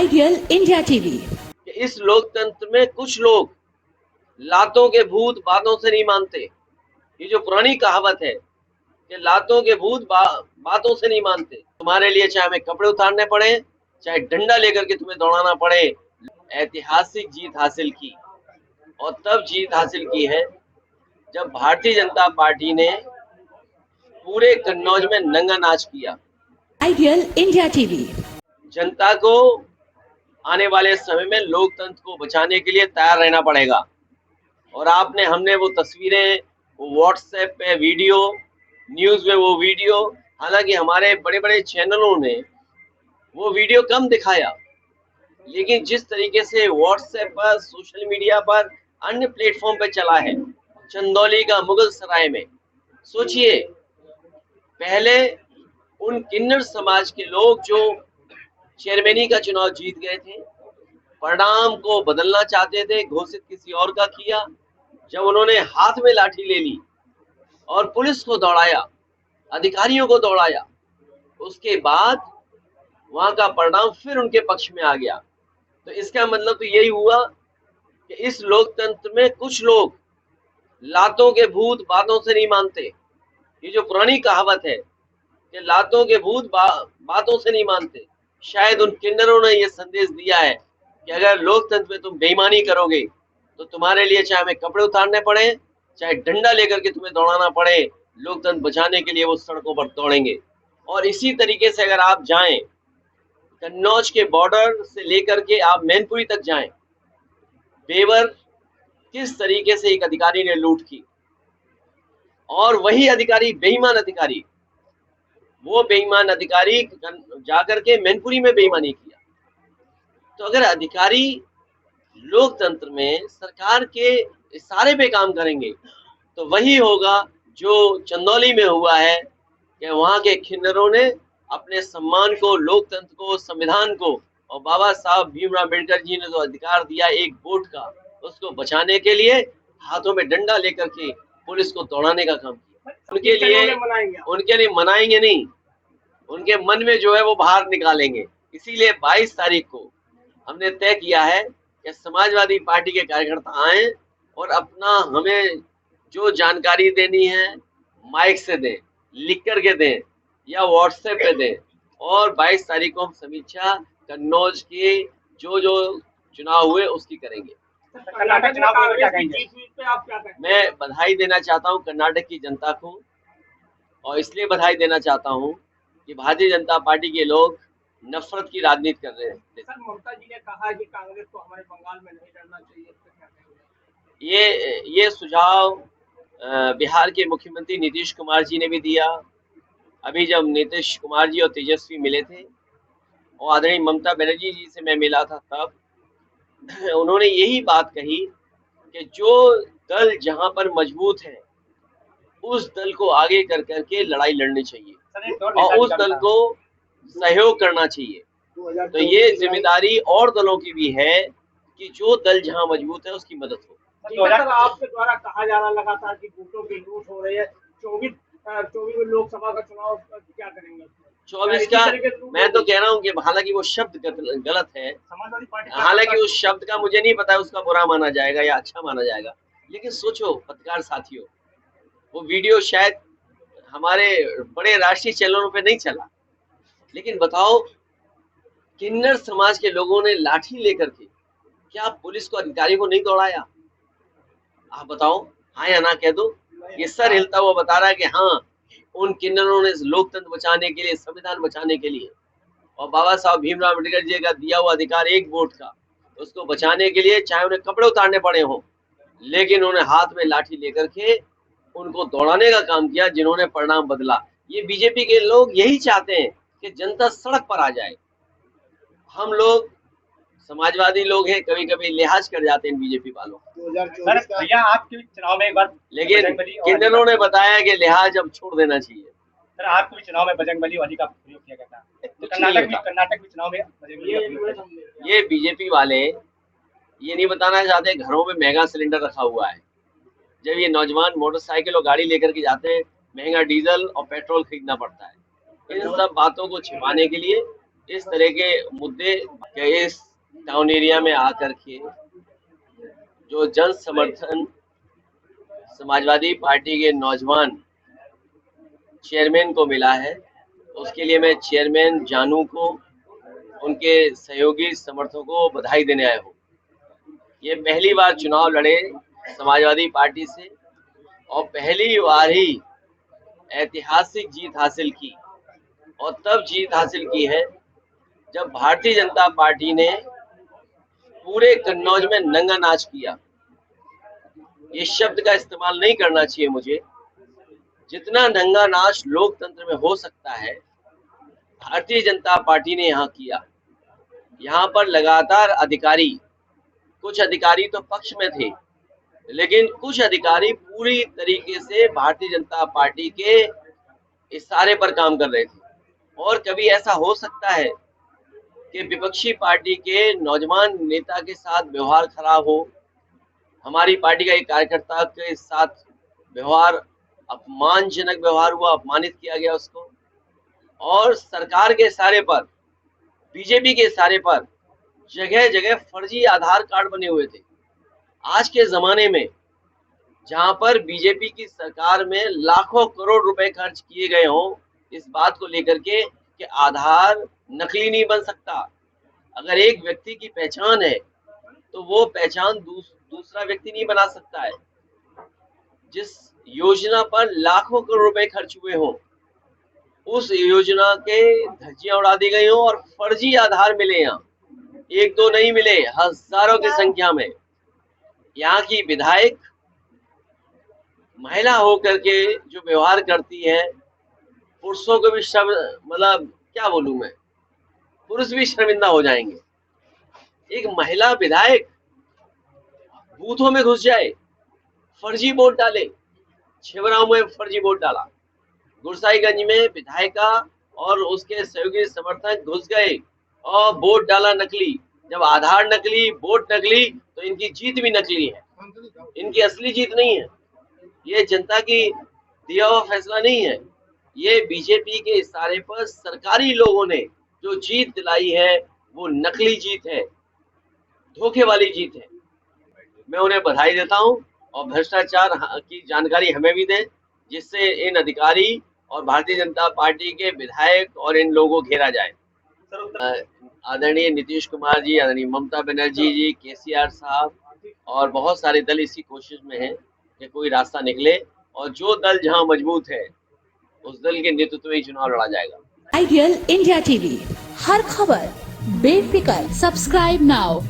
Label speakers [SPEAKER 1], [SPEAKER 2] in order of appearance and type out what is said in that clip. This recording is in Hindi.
[SPEAKER 1] Ideal India TV.
[SPEAKER 2] इस लोकतंत्र में कुछ लोग लातों के भूत बातों से नहीं मानते। ये जो पुरानी कहावत है कि लातों के भूत बातों से नहीं मानते। तुम्हारे लिए चाहे हमें कपड़े उतारने पड़े, चाहे डंडा लेकर के तुम्हें दौड़ाना पड़े। ऐतिहासिक जीत हासिल की, और तब जीत हासिल की है जब भारतीय जनता पार्टी ने पूरे कन्नौज में नंगा नाच किया।
[SPEAKER 1] Ideal India TV.
[SPEAKER 2] जनता को आने वाले समय में लोकतंत्र को बचाने के लिए तैयार रहना पड़ेगा। और हमने वो तस्वीरें, वो व्हाट्सएप पे वीडियो, न्यूज में वो वीडियो, हालांकि हमारे बड़े बड़े चैनलों ने वो वीडियो कम दिखाया, लेकिन जिस तरीके से व्हाट्सएप पर, सोशल मीडिया पर, अन्य प्लेटफॉर्म पे चला है चंदौली का मुगल सराय में, सोचिए पहले उन किन्नर समाज के लोग जो चेयरमैनी का चुनाव जीत गए थे, परिणाम को बदलना चाहते थे, घोषित किसी और का किया। जब उन्होंने हाथ में लाठी ले ली और पुलिस को दौड़ाया, अधिकारियों को दौड़ाया, उसके बाद वहां का परिणाम फिर उनके पक्ष में आ गया। तो इसका मतलब तो यही हुआ कि इस लोकतंत्र में कुछ लोग लातों के भूत बातों से नहीं मानते। ये जो पुरानी कहावत है कि लातों के भूत बातों से नहीं मानते, शायद उन किन्नरों ने यह संदेश दिया है कि अगर लोकतंत्र में तुम बेईमानी करोगे तो तुम्हारे लिए चाहे हमें कपड़े उतारने पड़े, चाहे डंडा लेकर के तुम्हें दौड़ाना पड़े, लोकतंत्र बचाने के लिए वो सड़कों पर दौड़ेंगे। और इसी तरीके से अगर आप जाएं, कन्नौज के बॉर्डर से लेकर के आप मैनपुरी तक जाएं, बेवर किस तरीके से एक अधिकारी ने लूट की, और वही अधिकारी बेईमान अधिकारी, वो बेईमान अधिकारी जाकर के मैनपुरी में बेईमानी किया। तो अगर अधिकारी लोकतंत्र में सरकार के इशारे पे काम करेंगे तो वही होगा जो चंदौली में हुआ है कि वहां के किन्नरों ने अपने सम्मान को, लोकतंत्र को, संविधान को, और बाबा साहब भीमराव अम्बेडकर जी ने जो अधिकार दिया एक वोट का, उसको बचाने के लिए हाथों में डंडा लेकर के पुलिस को दौड़ाने का काम किया। उनके लिए मनाएंगे नहीं, उनके मन में जो है वो बाहर निकालेंगे। इसीलिए 22 तारीख को हमने तय किया है कि समाजवादी पार्टी के कार्यकर्ता आए और अपना हमें जो जानकारी देनी है माइक से दें, लिख करके दें या व्हाट्सएप पे दें, और 22 तारीख को हम समीक्षा कन्नौज के जो जो चुनाव हुए उसकी करेंगे।
[SPEAKER 3] कर्नाटक चुनाव को क्या कहेंगे? आप क्या कहेंगे?
[SPEAKER 2] मैं बधाई देना चाहता हूं कर्नाटक की जनता को, और इसलिए बधाई देना चाहता हूं कि भारतीय जनता पार्टी के लोग नफरत की राजनीति कर रहे हैं।
[SPEAKER 3] सर, ममता जी ने कहा कि कांग्रेस को हमारे बंगाल में नहीं लड़ना चाहिए, इससे क्या कहेंगे?
[SPEAKER 2] ये सुझाव बिहार के मुख्यमंत्री नीतीश कुमार जी ने भी दिया। अभी जब नीतीश कुमार जी और तेजस्वी मिले थे और आदरणीय ममता बनर्जी जी से मैं मिला था, तब उन्होंने यही बात कही कि जो दल जहां पर मजबूत है उस दल को आगे कर करके लड़ाई लड़नी चाहिए और उस दल को सहयोग करना चाहिए। तो ये जिम्मेदारी और दलों की भी है कि जो दल जहां मजबूत है उसकी मदद हो।
[SPEAKER 3] सर, आपके द्वारा कहा जा रहा लगातार कि वोटों की लूट हो रही है। 24 में लोकसभा का चुनाव, क्या करेंगे?
[SPEAKER 2] 24 का मैं तो कह रहा हूँ कि हालांकि वो शब्द गलत है, हालांकि उस शब्द का मुझे नहीं पता उसका बुरा माना जाएगा या अच्छा माना जाएगा, लेकिन सोचो पत्रकार साथियों, वो वीडियो शायद हमारे बड़े राष्ट्रीय चैनलों पे नहीं चला, लेकिन बताओ किन्नर समाज के लोगों ने लाठी लेकर के क्या पुलिस को, अधिकारी को नहीं दौड़ाया? आप बताओ, हाँ या ना कह दो। ये सर हिलता हुआ बता रहा है कि हाँ, उन किन्नरों ने लोकतंत्र बचाने के लिए, संविधान बचाने के लिए, और बाबा साहब भीमराव अम्बेडकर जी का दिया हुआ अधिकार एक वोट का, उसको बचाने के लिए चाहे उन्हें कपड़े उतारने पड़े हों, लेकिन उन्हें हाथ में लाठी लेकर के उनको दौड़ाने का काम किया, जिन्होंने परिणाम बदला। ये बीजेपी के लोग यही चाहते हैं कि जनता सड़क पर आ जाए। हम लोग समाजवादी लोग हैं, कभी कभी लिहाज कर जाते हैं बीजेपी वालों।
[SPEAKER 3] भैया, आपके चुनाव में एक बार
[SPEAKER 2] लेकिन किन्नरों ने बताया कि लिहाज अब छोड़ देना चाहिए।
[SPEAKER 3] सर, आपके भी चुनाव में बजरंगबली वाली का प्रयोग किया गया था, तो कर्नाटक भी चुनाव में
[SPEAKER 2] ये बीजेपी वाले ये नहीं बताना चाहते घरों में महंगा सिलेंडर रखा हुआ है। जब ये नौजवान मोटरसाइकिल और गाड़ी लेकर के जाते हैं, महंगा डीजल और पेट्रोल खरीदना पड़ता है। इन सब बातों को छिपाने के लिए इस तरह के मुद्दे के इस टाउन एरिया में आकर के जो जन समर्थन समाजवादी पार्टी के नौजवान चेयरमैन को मिला है, उसके लिए मैं चेयरमैन जानू को, उनके सहयोगी समर्थकों को बधाई देने आया हूँ। ये पहली बार चुनाव लड़े समाजवादी पार्टी से और पहली बार ही ऐतिहासिक जीत हासिल की, और तब जीत हासिल की है जब भारतीय जनता पार्टी ने पूरे कन्नौज में नंगा नाच किया। ये शब्द का इस्तेमाल नहीं करना चाहिए मुझे, जितना नंगा नाच लोकतंत्र में हो सकता है भारतीय जनता पार्टी ने यहाँ किया। यहाँ पर लगातार अधिकारी, कुछ अधिकारी तो पक्ष में थे, लेकिन कुछ अधिकारी पूरी तरीके से भारतीय जनता पार्टी के इशारे पर काम कर रहे थे। और कभी ऐसा हो सकता है कि विपक्षी पार्टी के नौजवान नेता के साथ व्यवहार खराब हो, हमारी पार्टी का एक कार्यकर्ता के साथ व्यवहार, अपमानजनक व्यवहार हुआ, अपमानित किया गया उसको, और सरकार के इशारे पर, बीजेपी के इशारे पर जगह जगह फर्जी आधार कार्ड बने हुए थे। आज के जमाने में जहां पर बीजेपी की सरकार में लाखों करोड़ रुपए खर्च किए गए हों इस बात को लेकर के कि आधार नकली नहीं बन सकता। अगर एक व्यक्ति की पहचान है तो वो पहचान दूसरा व्यक्ति नहीं बना सकता है। जिस योजना पर लाखों करोड़ रुपए खर्च हुए हों, उस योजना के धज्जियां उड़ा दी गई हों और फर्जी आधार मिले, यहाँ एक दो नहीं मिले, हजारों की संख्या में। यहाँ की विधायक महिला होकर के जो व्यवहार करती है, पुरुषों को भी मतलब क्या बोलूं मैं, पुरुष भी शर्मिंदा हो जाएंगे। एक महिला विधायक बूथों में घुस जाए, फर्जी वोट डाले। छिबरामऊ में फर्जी वोट डाला, गुरसाईगंज में विधायिका और उसके सहयोगी समर्थक घुस गए और वोट डाला नकली। जब आधार नकली, वोट नकली, तो इनकी जीत भी नकली है, इनकी असली जीत नहीं है। ये जनता की दिया हुआ फैसला नहीं है, ये बीजेपी के इशारे पर सरकारी लोगों ने जो जीत दिलाई है वो नकली जीत है, धोखे वाली जीत है। मैं उन्हें बधाई देता हूं और भ्रष्टाचार की जानकारी हमें भी दें, जिससे इन अधिकारी और भारतीय जनता पार्टी के विधायक और इन लोगों को घेरा जाए। आदरणीय नीतीश कुमार जी, आदरणीय ममता बनर्जी जी, केसीआर साहब और बहुत सारे दल इसी कोशिश में हैं कि कोई रास्ता निकले, और जो दल जहां मजबूत है उस दल के नेतृत्व में ही चुनाव लड़ा जाएगा।
[SPEAKER 1] आइडियल इंडिया टीवी, हर खबर बेफिक्र। Subscribe now.